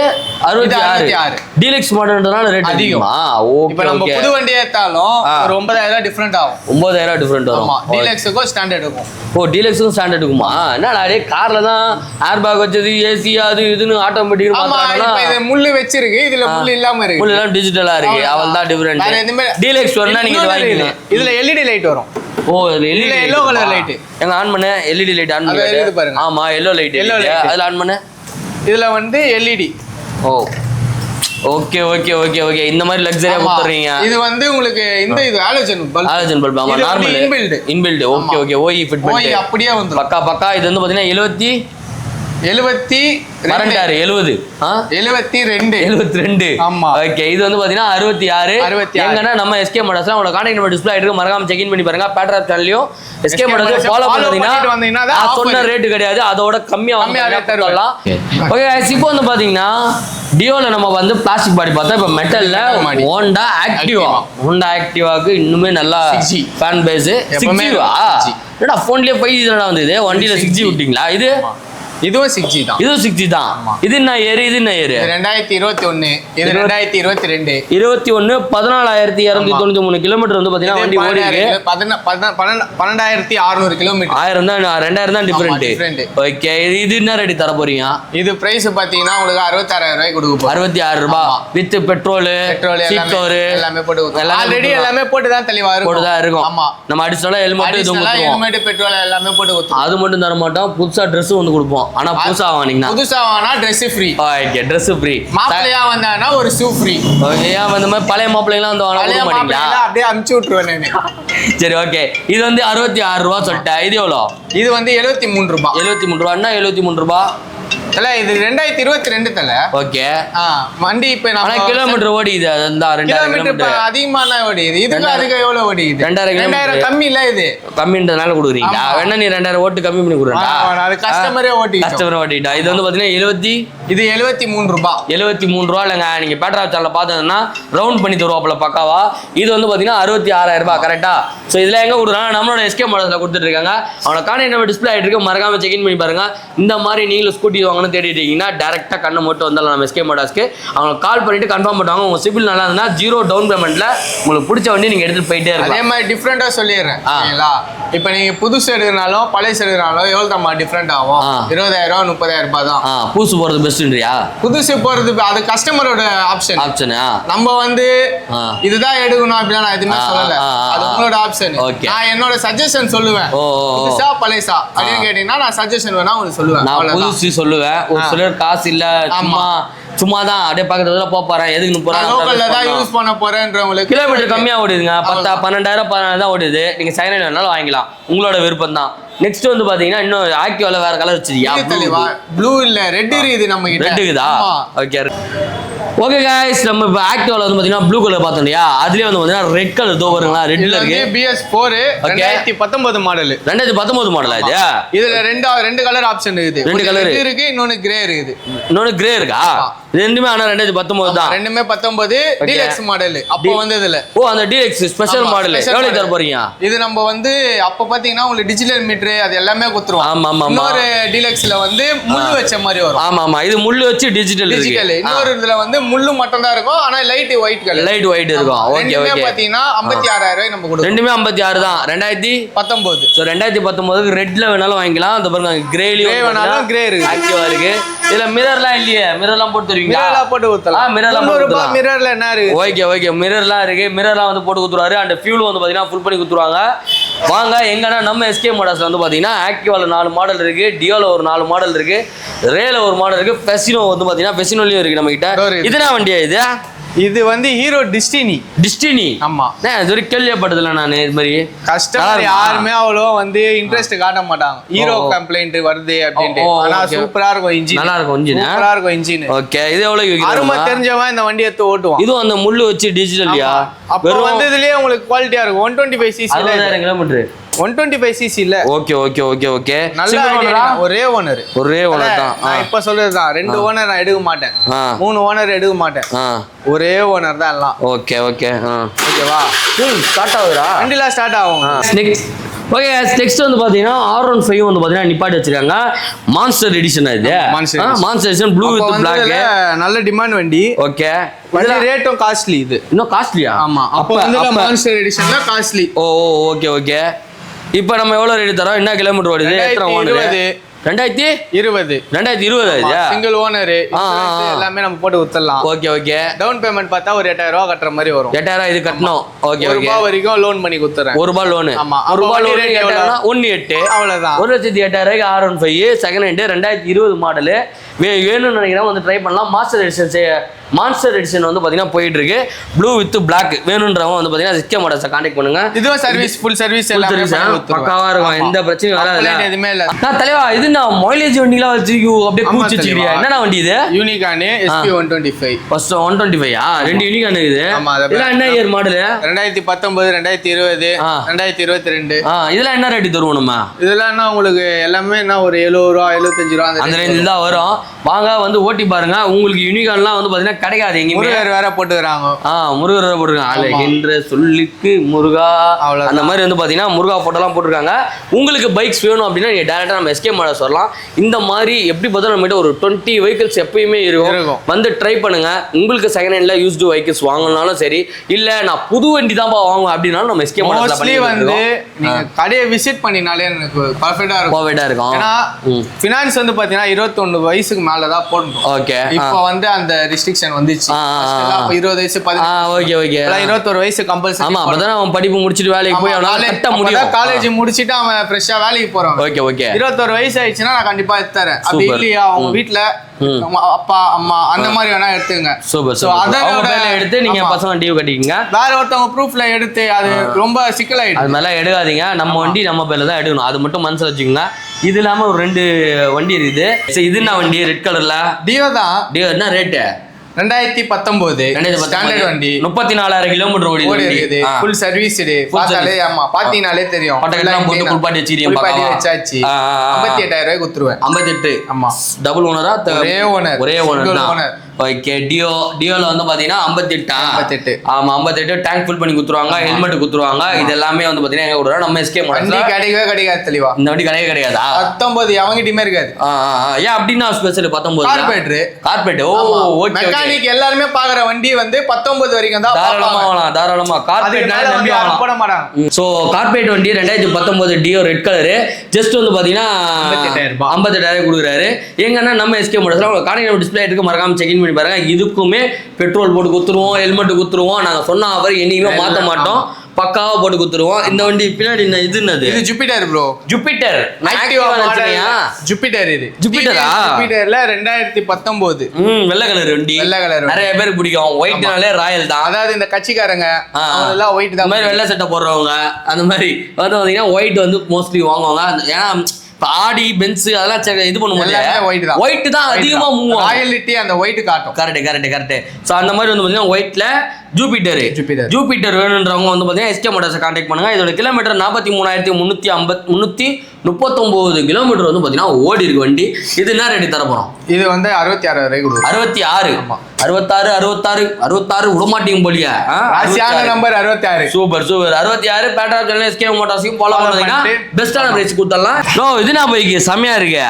66. டீலக்ஸ் மாடல்ன்றதால ரேட் அதிகமா? ஓகே. இப்போ நம்ம புது வண்டி ஏத்தாலும் ஒரு 9,000 டிஃபரண்ட் ஆகும். 9,000 டிஃபரண்ட் வரும். ஆமா, டீலக்ஸ்க்கும் ஸ்டாண்டர்டுக்கும். ஓ, டீலக்ஸ்க்கும் ஸ்டாண்டர்டுக்குமா? என்னடா டேய், கார்ல தான் ஏர் பேக் வச்சது, ஏசி அது இதுன்னு ஆட்டோமேட்டிக் மாத்துறாங்க. இப்போ இது முள்ளு வெச்சிருக்கு, இதுல முள்ளு இல்லாம இருக்கு. முள்ளு எல்லாம் டிஜிட்டலா இருக்கு. அவள்தான் டிஃபரண்ட். வேற எதுமே டீலக்ஸ் வரனா நீங்க இது வாங்கிக்கலாம். இதுல LED லைட் வரும். ஓ, LED எல்லோ கலர் லைட். எங்க ஆன் பண்ணு. LED லைட் ஆன் பண்ணு. அது பாருங்க. ஆமா, எல்லோ லைட். அதுல ஆன் பண்ணு. இதுல வந்து LED. ஓ, ஓகே. இந்த மாதிரி லக்ஸரியா கொடுத்துறீங்க. இது வந்து உங்களுக்கு இந்த இது ஹாலோஜன் பல்ப். ஆமா, நார்மல் இன்பில்ட். ஓகே ஓய் ஃபிட்மென்ட். ஓய் அப்படியே வந்து பக்கா. இது வந்து பாத்தீங்கன்னா 72. ஆமா. ஓகே, இது வந்து பாத்தீங்கன்னா 66. எங்கன்னா நம்ம SK மோட்டார்ஸ்ல உங்களோட கான்டாக்ட் நம்பர் டிஸ்ப்ளே ஆயிருக்கு. மறக்காம செக் இன் பண்ணி பாருங்க. பேட்ராப் சேனல்லையும் SK மோட்டார்ஸ் ஃபாலோ பண்ணீங்கன்னா நான் சொன்ன ரேட் கிடையாது, அதோட கம்மியா தரலாம். ஓகே गाइस, இப்போ வந்து பாத்தீங்கன்னா டியோல நம்ம வந்து பிளாஸ்டிக் பாடி பார்த்தா, இப்போ மெட்டல்ல ஹோண்டா ஆக்டிவாக்கு இன்னுமே நல்லா ஃபேன் பேஸ். 6G என்னடா போன்லயே 5G தானடா வந்தது, வண்டியில 6G விட்டீங்களா? இதுவும் 6G தான். இதுவும் 6G தான். இது என்ன ஏர்? இது என்ன ஏர்? 2021. இது 2022. 21 14,293 கிலோமீட்டர் வந்து பாத்தீங்கன்னா வண்டி ஓடி இருக்கு. 12,600 கிலோமீட்டர். 1000 தான் 2000 தான் டிஃபரண்ட். ஓகே, இது என்ன ரேட் தர போறீங்க? இது பிரைஸ் பாத்தீங்கன்னா உங்களுக்கு 66,000 ரூபாய் கொடுக்க போறோம். 66 ரூபாய் வித் பெட்ரோல் சீட் கவர் எல்லாமே போட்டு ஆல்ரெடி எல்லாமே போட்டு தான் தெளிவா இருக்கும். ஆமா, நம்ம அடிஷனலா ஹெல்மெட் ஹெல்மெட் பெட்ரோல் எல்லாமே போட்டு கொடுப்போம். அது மட்டும் தர மாட்டோம், புதுசா Dress வந்து கொடுப்போம். ஆனா புதுசா வாங்குனீங்கன்னா Dress free. Okay, Dress free. மாப்பிளையா வந்தானா ஒரு ஷூ ஃப்ரீ. ஓகே, அந்த மாதிரி பழைய மாப்பிளைலாம் வந்து வாங்க மாட்டீங்களா? அப்படியே அமுச்சு விட்டுருவேன் நானு. சரி ஓகே. இது வந்து 66 ரூபா சொல்லிட்டேன். இது எவ்வளோ? இது வந்து 73 ரூபாய். 73 ரூபான்னா 73 ரூபா. தல இது 2022 தல. ஓகே. வண்டி இப்ப நான் கிலோமீட்டர் ஓடிது. அந்த 2000 கிலோமீட்டர் அதிகமான ஓடிது. இதுக்கு அதுக்கு எவ்வளவு ஓடிது? 2000 கம்மி இல்ல இது. கம்மின்றதுனால கொடுக்குறீங்களா? வேணா நீ 2000 ஓட்டு கம்மி பண்ணி கொடுறா. அது கஸ்டமரே ஓட்டிட்டா. இது வந்து பாத்தீங்கன்னா 73 ரூபாய். 73 ரூபா இல்லைங்க. நீங்க பேட்டரா சேனல்ல பார்த்ததுன்னா ரவுண்ட் பண்ணி தருவாப்புல பக்காவா. இது வந்து பாத்தீங்கன்னா 66,000 ரூபாய் கரெக்டா? ஸோ இதுல எங்க கொடுக்குறாங்க? நம்மளோட எஸ்கே மாடல்ஸ்ல கொடுத்துட்டு இருக்காங்க. அவனோட கார்டு என்ன டிஸ்பிளே ஆயிட்டு இருக்கு, மறக்காம செக்இன் பண்ணி பாருங்க. இந்த மாதிரி நீங்களும் ஸ்கூட்டி வாங்கணும் தேடிட்டு இருக்கீங்கன்னா டேரக்டா கண்ணை மட்டும் வந்தாலும் நம்ம எஸ்கே மாடல்ஸ்க்கு அவங்க கால் பண்ணிட்டு கன்ஃபார்ம் பண்ணுவாங்க. உங்க சிபில் நல்லா இருந்தா 0 டவுன் பேமெண்ட்ல உங்களுக்கு பிடிச்ச வண்டி நீங்க எடுத்துட்டு போயிட்டே இருக்கலாம். அதே மாதிரி டிஃப்ரெண்டா சொல்லிடுறேன். இப்போ நீங்க புதுசு எடுக்கிறனாலும் பழைய எடுக்கிறனாலும் எவ்வளவு தான் டிஃப்ரெண்ட் ஆகும்? 20,000 30,000 ரூபாய் தான். புதுசு போறது பெஸ்ட்ன்றியா? புதுசு போறது அது கஸ்டமரோட ஆப்ஷன். நம்ம வந்து இதுதான் எடுக்கணும் அப்படின்னா நான் எதுவுமே சொல்லல. அது உங்களோட ஆப்ஷன். நான் என்னோட சஜஷன் சொல்லுவேன். புதுசா பழையசா அப்படின்னு கேட்டீங்கன்னா நான் சஜஷன் வேணா உங்களுக்கு சொல்லுவேன். நான் புதுசு சொல்லுவேன். ஒரு சிலர் காசு இல்ல சும்மா தான் அப்படியே பக்கத்துல போறேன் எதுக்கு போறேன் லோக்கல்ல தான் யூஸ் பண்ண போறேன்றவங்களுக்கு கிலோமீட்டர் கம்மியா ஓடுதுங்க. 12,000 14,000 தான் ஓடுது. நீங்க செகண்ட் ஹேண்ட் வேணாலும் வாங்கிக்கலாம், உங்களோட விருப்பம் தான். நெக்ஸ்ட் வந்து பாத்தீங்கன்னா இன்னும் ஆக்டிவால வேற கலர் வச்சிருக்கியா? ப்ளூ இல்ல ரெட் இருக்குது நம்ம கிட்ட. ரெட் இருக்குதா? ஓகே ஓகே गाइस, நம்ம இப்ப ஆக்டிவால வந்து பாத்தீங்கன்னா ப்ளூ கலர் பார்த்தோம் இல்லையா? அதுலயே வந்து பாத்தீங்கன்னா ரெட் கலர் தோ வருங்களா? ரெட்ல இருக்கு. BS4 2019 model. 2019 மாடலா இது? இதுல ரெண்டு கலர் ஆப்ஷன் இருக்குது. ரெண்டு கலர் இருக்கு, இன்னொன்னு கிரே இருக்குது. இன்னொன்னு கிரே இருக்கா? ரெண்டுமே ஆனா 2019 தான். ரெண்டுமே 19 டீலக்ஸ் மாடல். அப்போ வந்ததுல அந்த டீலக்ஸ் ஸ்பெஷல் மாடல் எவ்வளவு தர போறீங்க? இது நம்ம வந்து அப்ப பாத்தீங்கன்னா உங்களுக்கு டிஜிட்டல் மீட்டர் அது எல்லாமே கொடுத்துருவோம். ஆமா ஆமா. இன்னொரு டீலக்ஸ்ல வந்து முள்ளு வச்ச மாதிரி வரும். ஆமா ஆமா, இது முள்ளு வச்சு டிஜிட்டல். இன்னொரு இதுல வந்து முள்ளு மட்டும் தான் இருக்கும், ஆனா light white colour. Light white இருக்கும். Okay okay. பாத்தீங்கன்னா 56,000 நம்ம கொடுக்கிறோம். ரெண்டுமே 56 தான். 2019. சோ 2019க்கு ரெட்ல வேணாலும் வாங்கிக்கலாம். அந்த பாருங்க கிரேலி வேணாலும் கிரே இருக்கு, ஆக்டிவா இருக்கு. இதுல மிரர்லாம் இல்லையே? மிரர்லாம் போட்டு தருவீங்களா? மிரர்லாம் போட்டு கொடுத்தலாம். மிரர்லாம் போட்டு மிரர்ல என்ன இருக்கு? ஓகே ஓகே, மிரர்லாம் இருக்கு. மிரர்லாம் வந்து போட்டு கொடுத்துருவாரு. அண்ட் ஃபியூல் வந்து பாத்தீங்கன்னா ஃபுல் பண்ணி கொடுத்துருவாங்க. வாங்க எங்கன்னா நம்ம எஸ்கே மாடல்ஸ்ல வந்து பாத்தீங்கன்னா ஆக்டிவால 4 மாடல் இருக்கு, டியோல ஒரு 4 மாடல் இருக்கு, ரேல ஒரு மாடல் இருக்கு, ஃபெசினோ வந்து பாத்தீங்கன்னா ஃபெசினோலயும் இருக்கு நம்ம கிட்ட. இதுனா வண்டியா இது? இது வந்து ஹீரோ டிஸ்டினி. ஆமா, இது ஒரு கேள்விப்பட்டதில்ல நான். இது மாதிரி கஸ்டமர் யாருமே அவ்வளோ வந்து இன்ட்ரெஸ்ட் காட்ட மாட்டாங்க. ஹீரோ கம்ப்ளைண்ட் வருது அப்படின்ட்டு. ஆனா சூப்பரா இருக்கும் இன்ஜின். நல்லா இருக்கும் இன்ஜின். சூப்பரா இருக்கும் இன்ஜின். ஓகே, இது எவ்வளவு அருமை தெரிஞ்சவன் இந்த வண்டி எடுத்து ஓட்டுவான். இது அந்த முள்ளு வச்சு டிஜிட்டல்யா? அப்ப வந்து இதுலயே உங்களுக்கு குவாலிட்டியா இருக்கும். 125 cc 60,000 கிலோமீட்டர். 125 cc இல்ல. Okay okay okay okay. ஒரே ஓனர் தான். நான் இப்ப சொல்றதுதான், 2 ஓனர் நான் எடுக்க மாட்டேன், 3 ஓனர் எடுக்க மாட்டேன், ஒரே ஓனர் தான் எல்லாம். ஓகே ஓகே ஓகேவா? ஸ்டார்ட் ஆகுதா? வண்டில ஸ்டார்ட் ஆகும். ஓகே, நெக்ஸ்ட் வந்து பாத்தீங்கன்னா R15 வந்து பாத்தீங்கன்னா நிப்பாட்டி வச்சிருக்காங்க. மான்ஸ்டர் எடிஷன் இது. Monster edition blue with Black. நல்ல டிமாண்ட் வண்டி. ஓகே, வண்டி ரேட்டும் காஸ்ட்லி. இது இன்னும் காஸ்ட்லியா? ஆமா, அப்போ வந்து மான்ஸ்டர் எடிஷன்ல காஸ்ட்லி. ஓ ஓகே ஓகே. இப்போ நம்ம எவ்வளவு ரேட் தரோம்? என்ன கிலோமீட்டர் ஓடுது? எத்தனை ஓடுது? 2020 சிங்கிள் ஓனர் எல்லாமே நம்ம போட்டு கொடுத்துடலாம். Okay okay. டவுன் பேமெண்ட் பார்த்தா ஒரு 8,000 ரூபாய் கட்டுற மாதிரி வரும். 8,000 இது கட்டணும். Okay okay. ₹1 வரைக்கும் லோன் பண்ணி கொடுத்துறேன். ₹1 லோன். ஆமா, ₹1 லோன் 8,000 18 அவ்வளவுதான். 1,08,000 R15 செகண்ட் ஹேண்ட் 2020 மாடல் வேணும்னு நினைக்கிறேன், வந்து ட்ரை பண்ணலாம். மான்ஸ்டர் எடிஷன் வந்து பாத்தீங்கன்னா போயிட்டு இருக்கு, ப்ளூ வித் Black. வேணும்ன்றவங்க வந்து பாத்தீங்கன்னா எஸ்கே மாடல்ஸை கான்டாக்ட் பண்ணுங்க. இதுவும் சர்வீஸ், ஃபுல் சர்வீஸ் எல்லாம் பக்காவா இருக்கும், எந்த பிரச்சனையும் வராது, எதுவுமே இல்ல. நான் தலைவா இது நான் மைலேஜ் வண்டிலாம் வச்சு அப்படியே கூச்சி வச்சிருக்கியா? என்னடா வண்டி இது? Unicorn SP 125. ஃபர்ஸ்ட் 125 ரெண்டு யூனிகான் இருக்குது. இதெல்லாம் என்ன இயர் மாடல்? 2019, 2020, 2022. இதெல்லாம் என்ன ரேட் தருவோம் நம்ம? இதெல்லாம் என்ன உங்களுக்கு எல்லாமே என்ன ஒரு ₹70 ₹75 அந்த ரேஞ்சில் தான் வரும். வாங்க வந்து ஓட்டி பாருங்க. உங்களுக்கு யூனிகான்லாம் வந்து பாத்தீங்கன்னா கிடைக்காது எங்க. முருகர் வேற போட்டுக்கிறாங்க. முருகர் வேற போட்டுருக்காங்க. அழகின்ற சொல்லுக்கு முருகா, அந்த மாதிரி வந்து பாத்தீங்கன்னா முருகா போட்டோலாம் போட்டிருக்காங்க. உங்களுக்கு பைக்ஸ் வேணும் அப்படின்னா நீங்க டைரக்டா நம்ம எஸ்கே மாடல்ஸ் வரலாம். இந்த மாதிரி எப்படி பார்த்தா நம்ம கிட்ட ஒரு 20 வெஹிக்கிள்ஸ் எப்பயுமே இருக்கும். வந்து ட்ரை பண்ணுங்க. உங்களுக்கு செகண்ட் ஹேண்ட்ல யூஸ்டு வெஹிக்கிள்ஸ் வாங்கணும்னாலும் சரி, இல்ல நான் புது வண்டி தான் வாங்கலாம் அப்படின்னாலும் நம்ம எஸ்கே மாடல்ஸ்ல வந்து நீங்க கடையை விசிட் பண்ணினாலே எனக்கு பர்ஃபெக்ட்டா இருக்கும். ஏன்னா ஃபினான்ஸ் வந்து பாத்தீங்கன்னா 21 வயசுக்கு மேல தான் போடணும். ஓகே, இப்போ வந்து அந்த ரெஸ்ட்ரிக்ஷன் காம்படிஷன் வந்துச்சு. அப்ப 20 வயசு 21 வயசு கம்பல்சரி. ஆமா, அப்பதான் அவன் படிப்பு முடிச்சிட்டு வேலைக்கு போய் அவனால கட்ட முடியும். காலேஜ் முடிச்சிட்டு அவன் ஃப்ரெஷ்ஷா வேலைக்கு போறான். 21 வயசு ஆயிடுச்சுன்னா நான் கண்டிப்பா எடுத்துறேன். அப்படி இல்லையா அவங்க வீட்டுல அப்பா அம்மா அந்த மாதிரி வேணா எடுத்துங்க. எடுத்து நீங்க பசங்க டியூ கட்டிக்கங்க. வேற ஒருத்தவங்க ப்ரூஃப்ல எடுத்து அது ரொம்ப சிக்கலாயிடும். அது மாதிரிலாம் எடுக்காதீங்க. நம்ம வண்டி நம்ம பேர்ல தான் எடுக்கணும். அது மட்டும் மனசுல வச்சுக்கோங்க. இது இல்லாம ஒரு 2 வண்டி இருக்குது. இது என்ன வண்டி? ரெட் கலர்ல டியோ தான். டியோ என்ன ரேட்டு? 2019 ஸ்டாண்டர்ட் வண்ி 34,000 கிலோமீட்டர் ஓடிது. Full service. பாத்தாலே ஆமா பாத்தீனாலே தெரியும். பட்டெல்லாம் போட்டு குளிப்பாட்டி வச்சிருக்கீங்க. குளிப்பாட்டி வச்சாச்சு. 58,000 ரூபாய் குத்துருவேன். 58. ஆமா, டபுள் ஓனரா? ஒரே ஓனர் தான். ஓகே. டியோல வந்து பாத்தீங்கன்னா 58. ஆமா, 58 டேங்க் ஃபுல் பண்ணி குத்துருவாங்க. ஹெல்மெட் குத்துருவாங்க. இது எல்லாமே வந்து பாத்தீங்கன்னா எங்க ஊர்ல நம்ம எஸ்கே வண்டி கிடைக்காது தெளிவா. இந்த வண்டி கிடைக்காதா? 19 அவங்கிட்டயுமே இருக்காது. ஏன் அப்படின்னா ஸ்பெஷல் 19 கார்பெட். ஓ ஓகே. மெக்கானிக் எல்லாரும் பாக்குற வண்டி வந்து 19 வரைக்கும் தான். தாராளமா கார்பெட் நம்பி வாங்கலாம். போட மாட்டாங்க. சோ கார்பெட் வண்டி 2019 டியோ ரெட் கலர். ஜஸ்ட் வந்து பாத்தீங்கன்னா 58,000 கொடுக்குறாரு. எங்கன்னா நம்ம எஸ்கே மோட்டார்ஸ்ல உங்க கான்டாக்ட் டிஸ்ப்ளே இருக்கு, மறக்காம செக் பண்ணி பாருங்க. இதுக்குமே பெட்ரோல் போட்டு குத்துருவோம், ஹெல்மெட் குத்துருவோம். நாங்க சொன்ன ஆஃபர் என்னைக்குமே மாத்த மாட்டோம். பக்காவா போட்டு குத்துருவோம். இந்த வண்டி பின்னாடி இது என்னது? இது ஜூபிட்டர் ப்ரோ. Jupiter Jupiter. இது ஜூபிட்டரா? ஜூபிட்டர்ல 2019 வெள்ளை கலர் வண்டி. நிறைய பேருக்கு பிடிக்கும். ஒயிட்னாலே ராயல் தான். அதாவது இந்த கட்சிக்காரங்க அதெல்லாம் ஒயிட் தான். மாதிரி வெள்ளை சட்டை போடுறவங்க அந்த மாதிரி வந்து பாத்தீங்கன்னா ஒயிட் வந்து மோஸ்ட்லி வாங்குவாங்க. ஏன்னா ஆடி பென்ஸ் அதெல்லாம் இது பண்ணும்போது ஒயிட் தான் அதிகமா மூவ் ஆகும். ராயலிட்டி அந்த ஒயிட் காட்டும். கரெக்ட். சோ அந்த மாதிரி வந்து பாத்தீங்கன்னா ஒயிட்ல ஜூபிட்டர் வேணுன்றவங்க வந்து பாத்தீங்கன்னா எஸ்கே மோட்டார்ஸை கான்டாக்ட் பண்ணுங்க. இதோட கிலோமீட்டர் 43,339 கிலோமீட்டர் வந்து பாத்தீங்கன்னா ஓடி இருக்கு வண்டி. இது என்ன ரேட் தர போறோம்? இது வந்து 66,000 கொடுக்கும். 66 விடமாட்டீங்க போலியா? நம்பர் 66. சூப்பர் 66. பேட்டா சேனல் எஸ்கே மோட்டார்ஸையும் ஃபாலோ பண்ணீங்கன்னா பெஸ்டான பிரைஸ் கொடுத்துடலாம். இது என்ன பைக் செமையா இருக்கு?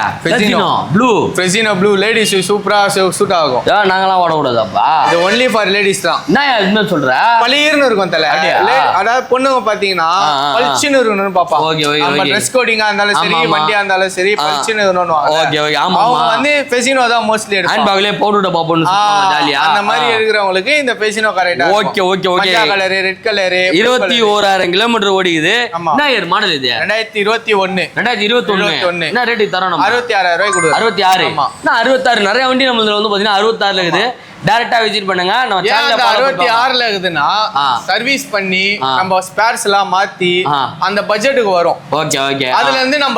Fesino Blue லேடிஸ் சூப்பரா சூட் ஆகும். நாங்கலாம் ஓட கூடாதாப்பா? இது ஒன்லி ஃபார் லேடிஸ் தான். என்ன சொல்ற? பளிர்னு இருக்கும் தல. அதாவது பொண்ணுங்க பாத்தீங்கன்னா பளிச்சுன்னு இருக்கணும்னு பாப்பா. நம்ம Dress கோடிங்கா இருந்தாலும் சரி, வண்டியா இருந்தாலும் சரி, பளிச்சுன்னு இருக்கணும். ஆமா. அவங்க வந்து Fesino தான் மோஸ்ட்லி எடுப்பாங்க. ஹேண்ட் பேக்லயே பவுடர் டப்பா போட்டு சுத்துவாங்க ஜாலியா. அந்த மாதிரி இருக்கிறவங்களுக்கு இந்த Fesino கரெக்ட்டா இருக்கும். ஓகே. மஞ்சள் கலர், ரெட் கலர். 21,000 கிலோமீட்டர் ஓடிக்குது. என்ன இயர் மாடல் இது? 2021. என்ன ரேட் தரணும்? 66,000 ரூபாய் கொடு. 66. 66 நிறைய வண்டி நம்மள வந்து பாத்தீங்கன்னா 66ல இருக்குது. டைரக்டா விசிட் பண்ணுங்க. நம்ம சேனல்ல 66ல இருக்குதுன்னா சர்வீஸ் பண்ணி நம்ம ஸ்பேர்ஸ் எல்லாம் மாத்தி அந்த பட்ஜெட்டுக்கு வரும். ஓகே. அதுல இருந்து நம்ம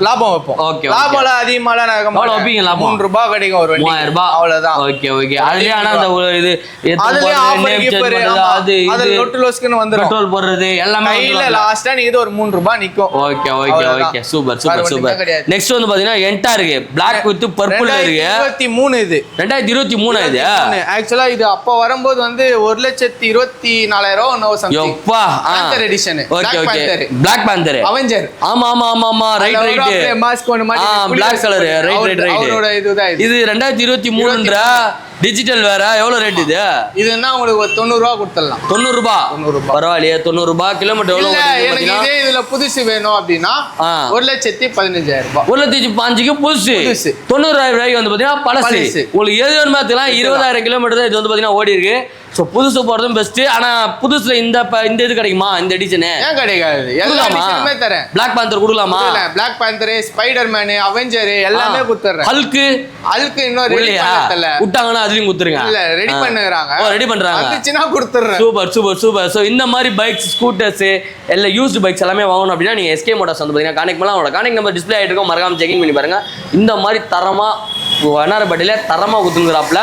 லாபம் வைப்போம். லாபம் அதிகமாலாம் வைப்பீங்க. லாபம் 3 ரூபாய் கிடைக்கும் ஒரு வண்டி. 3000 ரூபாய் அவ்வளவுதான். ஓகே. அதுலயே ஆனா அந்த இது அதுலயே ஆஃபர் கிப்பர் அது நோட் லோஸ்க்குன்னு வந்துரும். பெட்ரோல் போடுறது எல்லாமே கையில லாஸ்டா நீங்க இது ஒரு 3 ரூபாய் நிக்கும். ஓகே. சூப்பர். நெக்ஸ்ட் வந்து பாத்தீங்கன்னா என்டா இருக்கு. Black with purple இருக்கு. 2023 இது. 2023 இது. ஆக்சுவலா இது அப்ப வரும்போது வந்து 1,24,000 நோ சம்திங். யப்பா panther edition. Black Panther Avenger. ஆமா ரைட். மாஸ்க் ஒன்னு மாட்டி Black color ரைட். அவரோட இதுதான் இது 2023ன்ற டிஜிட்டல் வேற. எவ்வளவு ரேட் இது? இதுன்னா உங்களுக்கு 90 ரூபாய் கொடுத்துடலாம். 90 ரூபாய் பரவாயில்லையே. 90 ரூபாய் கிலோமீட்டர் எவ்வளவு? எனக்கு இதே இதுல புதுசு வேணும் அப்படின்னா 1,15,000 ரூபாய். 1,15,000 புதுசு. 90,000 ரூபாய்க்கு வந்து பாத்தீங்கன்னா பழசு. உங்களுக்கு எது வேணுமா தெரியலாம். 20,000 கிலோமீட்டர் தான் இது வந்து பாத்தீங்கன்னா ஓடி இருக்கு. ஸோ புதுசு போகிறதும் பெஸ்ட்டு. ஆனால் புதுசுல இந்த இது கிடைக்குமா? இந்த எடிஷனு ஏன் கிடைக்காது? எல்லா எடிஷனுமே தரேன். Black Panther கொடுக்கலாமா? Black Panther, Spider-Man, Avenger எல்லாமே கொடுத்துறேன். ஹல்க் இன்னும் ரெடி பண்ணல. விட்டாங்கன்னா அதுலயும் கொடுத்துருங்க. இல்ல ரெடி பண்ணுறாங்க. ரெடி பண்றாங்க. வந்துச்சுன்னா கொடுத்துறேன். சூப்பர். ஸோ இந்த மாதிரி பைக்ஸ், ஸ்கூட்டர்ஸ் எல்லாம் யூஸ்டு பைக்ஸ் எல்லாமே வாங்கணும் அப்படின்னா நீங்க எஸ்கே மோட்டார்ஸ் வந்து பார்த்தீங்கன்னா கான்டெக்ட் பண்ணலாம். அவங்களோட கான்டெக்ட் நம்பர் டிஸ்பிளே ஆகிட்டு இருக்கும். மறக்காம செக்கிங் பண்ணி பாருங்க. இந்த மாதிரி தரமா வண்ணாரப்பட்டியில தரமா குத்துங்கிறாப்ல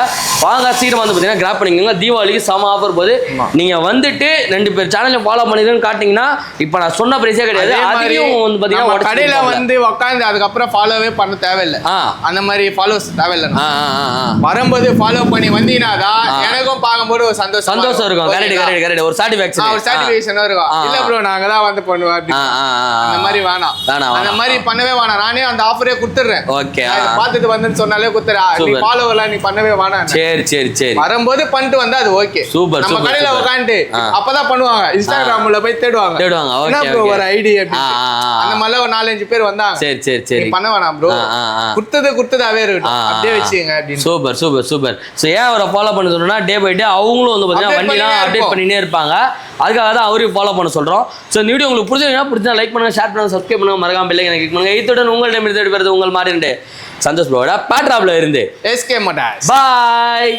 வாங்க. சீக்கிரம் வந்து பார்த்தீங்கன்னா கிராப் பண்ணிக்கோங்க. தீபாவளிக்கு சம ஆஃபர் போது நீங்க வந்துட்டு 2 பேர் சேனலை ஃபாலோ பண்ணிதுன்னு காட்டிங்கன்னா இப்போ நான் சொன்ன பிரைஸே கிடையாது. அதையும் வந்து பார்த்தீங்கன்னா கடையில வந்து உட்காந்து அதுக்கப்புறம் ஃபாலோவே பண்ண தேவையில்லை. அந்த மாதிரி ஃபாலோஸ் தேவையில்லை. வரும்போது ஃபாலோ பண்ணி வந்தீங்கன்னா எனக்கும் பார்க்கும்போது ஒரு சந்தோஷம் இருக்கும். கரெக்ட். ஒரு சாட்டிஸ்ஃபேக்ஷன் இருக்கும். இல்ல ப்ரோ நாங்க தான் வந்து பண்ணுவோம் அந்த மாதிரி வேணாம். அந்த மாதிரி பண்ணவே வேணாம். நானே அந்த ஆஃபரே கொடுத்துறேன். ஓகே. பார்த்துட்டு வந்தேன்னு சொன்னாலே குத்துறா நீ ஃபாலோவர்லாம் நீ பண்ணவே வேணாம். சரி சரி சரி. வரும்போது பண்ணிட்டு வந்தா அது ஓகே. சூப்பர். நம்ம கடையில உட்கார்ந்து அப்பதான் பண்ணுவாங்க. இன்ஸ்டாகிராம்ல போய் தேடுவாங்க. Okay okay. ஒரு ஐடி அப்படி அந்த மாதிரி ஒரு 4-5 பேர் வந்தாங்க. சரி சரி சரி. பண்ண வேணாம் ப்ரோ. குடுத்ததாவே இருக்கட்டும். அப்படியே வெச்சுங்க அப்படின்னு. Super super super. சோ ஏன் அவரை ஃபாலோ பண்ண சொன்னா டே பை டே அவங்களும் வந்து பாத்தீங்கன்னா வண்டிலாம் அப்டேட் பண்ணினே இருப்பாங்க. அதுக்காக தான் அவரையும் ஃபாலோ பண்ண சொல்றோம். சோ இந்த வீடியோ உங்களுக்கு பிடிச்சா லைக் பண்ணுங்க, ஷேர் பண்ணுங்க, சப்ஸ்கிரைப் பண்ணுங்க, மறக்காம பெல் ஐகானை கிளிக் பண்ணுங்க. இத்துடன் உங்கள்ட்ட இருந்து விடைபெறுவது உங்கள் மாதிரி சந்தோஷ் ப்ரோட பேட்ராப்ல இருந்து SK மோட்டார்ஸ். பாய்.